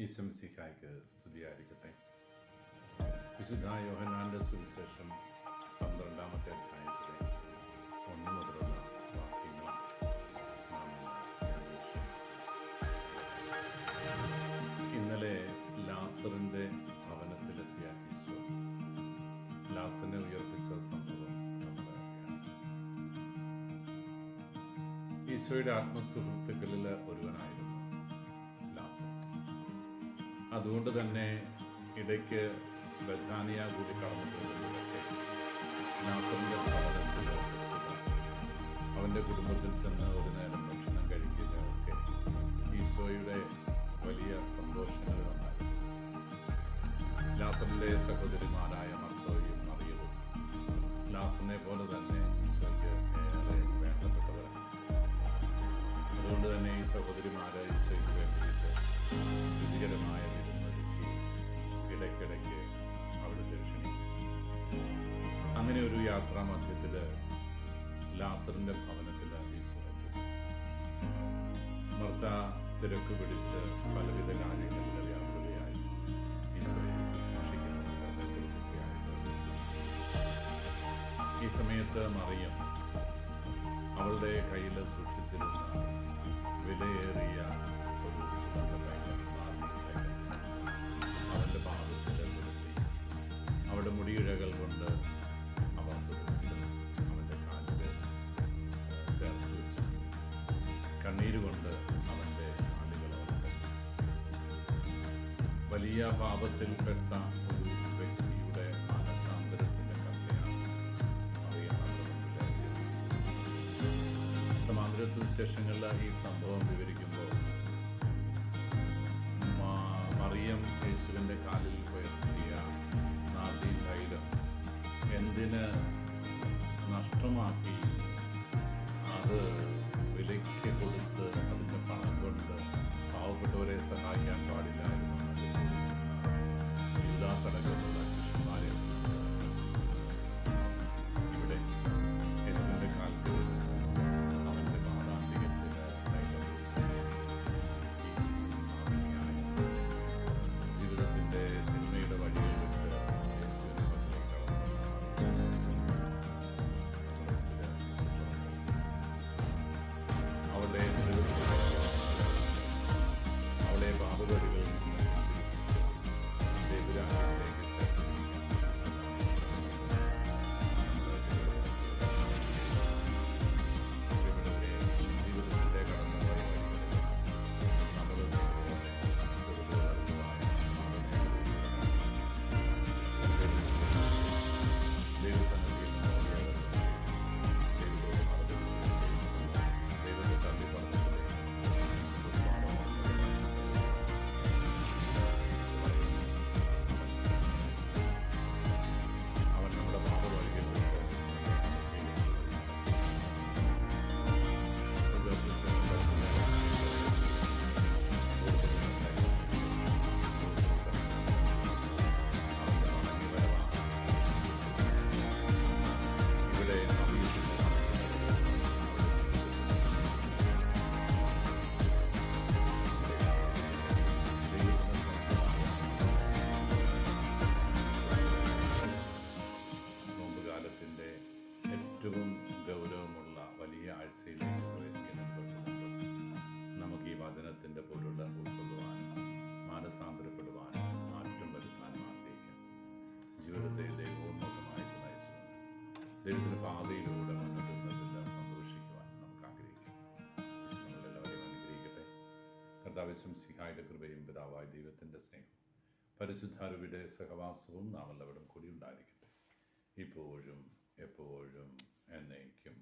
ഈശോമിശിഹായ്ക്ക് സ്തുതിയായിരിക്കട്ടെ. വിശുദ്ധ യോഹന്നാന്റെ സുവിശേഷം 12-ാമത്തെ അധ്യായത്തിലെ 1 മുതലുള്ള വാക്യങ്ങളാണ് നാം ഇന്ന് ധ്യാനിക്കുന്നത്. ഇന്നലെ ലാസറിന്റെ ഭവനത്തിലെത്തിയ ഈശോ ലാസറിനെ ഉയർപ്പിച്ച സംഭവം നമ്മൾ ധ്യാനിച്ചു. ഈശോയുടെ ആത്മസുഹൃത്തുക്കളിൽ ഒരുവനായിരുന്നു ലാസർ. അതുകൊണ്ട് തന്നെ ഇടയ്ക്ക് ബഥാനിയ കൂടി കടന്നു പോകുന്നതൊക്കെ ലാസറിന്റെ ഭവനത്തിൽ അവൻ്റെ കുടുംബത്തിൽ ചെന്ന് ഒരു നേരം ഭക്ഷണം കഴിക്കുക ഒക്കെ ഈശോയുടെ വലിയ സന്തോഷങ്ങളിൽ ഒന്നായിരുന്നു. ലാസറിന്റെ സഹോദരിമാരായ മർത്തോയും മറിയവും ലാസറിനെ പോലെ തന്നെ ഈശോയ്ക്ക് ഏറെ വേണ്ടപ്പെട്ടവരാണ്. അതുകൊണ്ട് തന്നെ ഈ സഹോദരിമാരെ ഈശോയ്ക്ക് വേണ്ടിയിട്ട് രുചികരമായ വിരുന്നൊരുക്കി ഇടയ്ക്കിടയ്ക്ക് അവിടുത്തെ ക്ഷണിക്കും. അങ്ങനെ ഒരു യാത്രാ മധ്യത്തിൽ ലാസറിന്റെ ഭവനത്തിൽ ഈശോ എത്തും. മർത്ത തിരക്ക് പിടിച്ച് പലവിധ കാര്യങ്ങളിൽ വ്യാപൃതയായി ഈശോയെ ശുശ്രൂഷിക്കുന്നതിന്റെ കൃത്യമായിട്ട്. ഈ സമയത്ത് മറിയം അവളുടെ കയ്യിൽ സൂക്ഷിച്ചിരുന്ന വിലയേറിയ ഒരു സുഗന്ധതൈലം അവൻ്റെ പാദത്തിൽ നിർത്തി അവളുടെ മുടിയിഴകൾ കൊണ്ട് അവർ തുറച്ച് അവൻ്റെ കാലിൽ ചേർത്ത് വെച്ചു. കണ്ണീരുകൊണ്ട് അവൻ്റെ കാലുകളോട് വലിയ പാപത്തിൽപ്പെട്ട ഒരു വ്യക്തിയുടെ മാനസാന്തരത്തിൻ്റെ കഥയാണ് അറിയാൻ നമ്മുടെ മുമ്പിൽ. സമാന്തര സുവിശേഷങ്ങളിൽ ഈ സംഭവം വിവരിക്കുമ്പോൾ മറിയം യേശുവിൻ്റെ കാലിൽ പുരട്ടിയ നാദി തൈലം എന്തിന് നഷ്ടമാക്കി അത് വിലയ്ക്ക് കൊടുത്ത് അതിൻ്റെ പണം കൊണ്ട് പാവപ്പെട്ടവരെ സഹായിക്കാൻ പാടില്ലായിരുന്നു യുദാസടക്കമുള്ള ശിഷ്യന്മാരെ ഇവിടെ യേശുവിൻ്റെ കാലത്ത് അവൻ്റെ പാദാന്തികത്തിൽ ജീവിതത്തിൻ്റെ തിന്മയുടെ വഴിയിൽ വിട്ട് യേശുവിനെ അവളെ പാപവഴികളിൽ നിന്ന് ദൈവരാജ്യത്തിലേക്ക് ജീവിതത്തിൻ്റെ കടന്നുപോയ വഴികളിൽ നമ്മൾ ദൈവസന്നിധിയിൽ ദൈവത്തെ തള്ളി പറഞ്ഞു അവൻ നമ്മുടെ പാപവഴികളിൽ ഇവിടെ നോമ്പുകാലത്തിൻ്റെ ഏറ്റവും ഗൗരവമുള്ള വലിയ ആഴ്ചയിലേക്ക് പ്രവേശിക്കുന്നതിന് തൊട്ട് നമുക്ക് ഈ വചനത്തിൻ്റെ പൊരുൾ ഉൾക്കൊള്ളുവാനും മാനസാന്തരപ്പെടുവാനും മാറ്റം വരുത്താനും ആഗ്രഹിക്കാം. ജീവിതത്തെ ദൈവോന്മുഖമായിട്ട് നയിച്ചുകൊണ്ട് ദൈവത്തിൻ്റെ പാതയിലൂടെ മുന്നോട്ടുന്നതിൽ സന്തോഷിക്കുവാൻ നമുക്ക് ആഗ്രഹിക്കാം. എല്ലാവരെയും അനുഗ്രഹിക്കട്ടെ. കർത്താവ് മിശിഹായുടെ കൃപയും പിതാവായ ദൈവത്തിൻ്റെ സ്നേഹം പരിശുദ്ധാരൂപിയുടെ സഹവാസവും നാം എല്ലാവരും കൂടി ഉണ്ടായിരിക്കട്ടെ, ഇപ്പോഴും എപ്പോഴും എന്നേക്കും.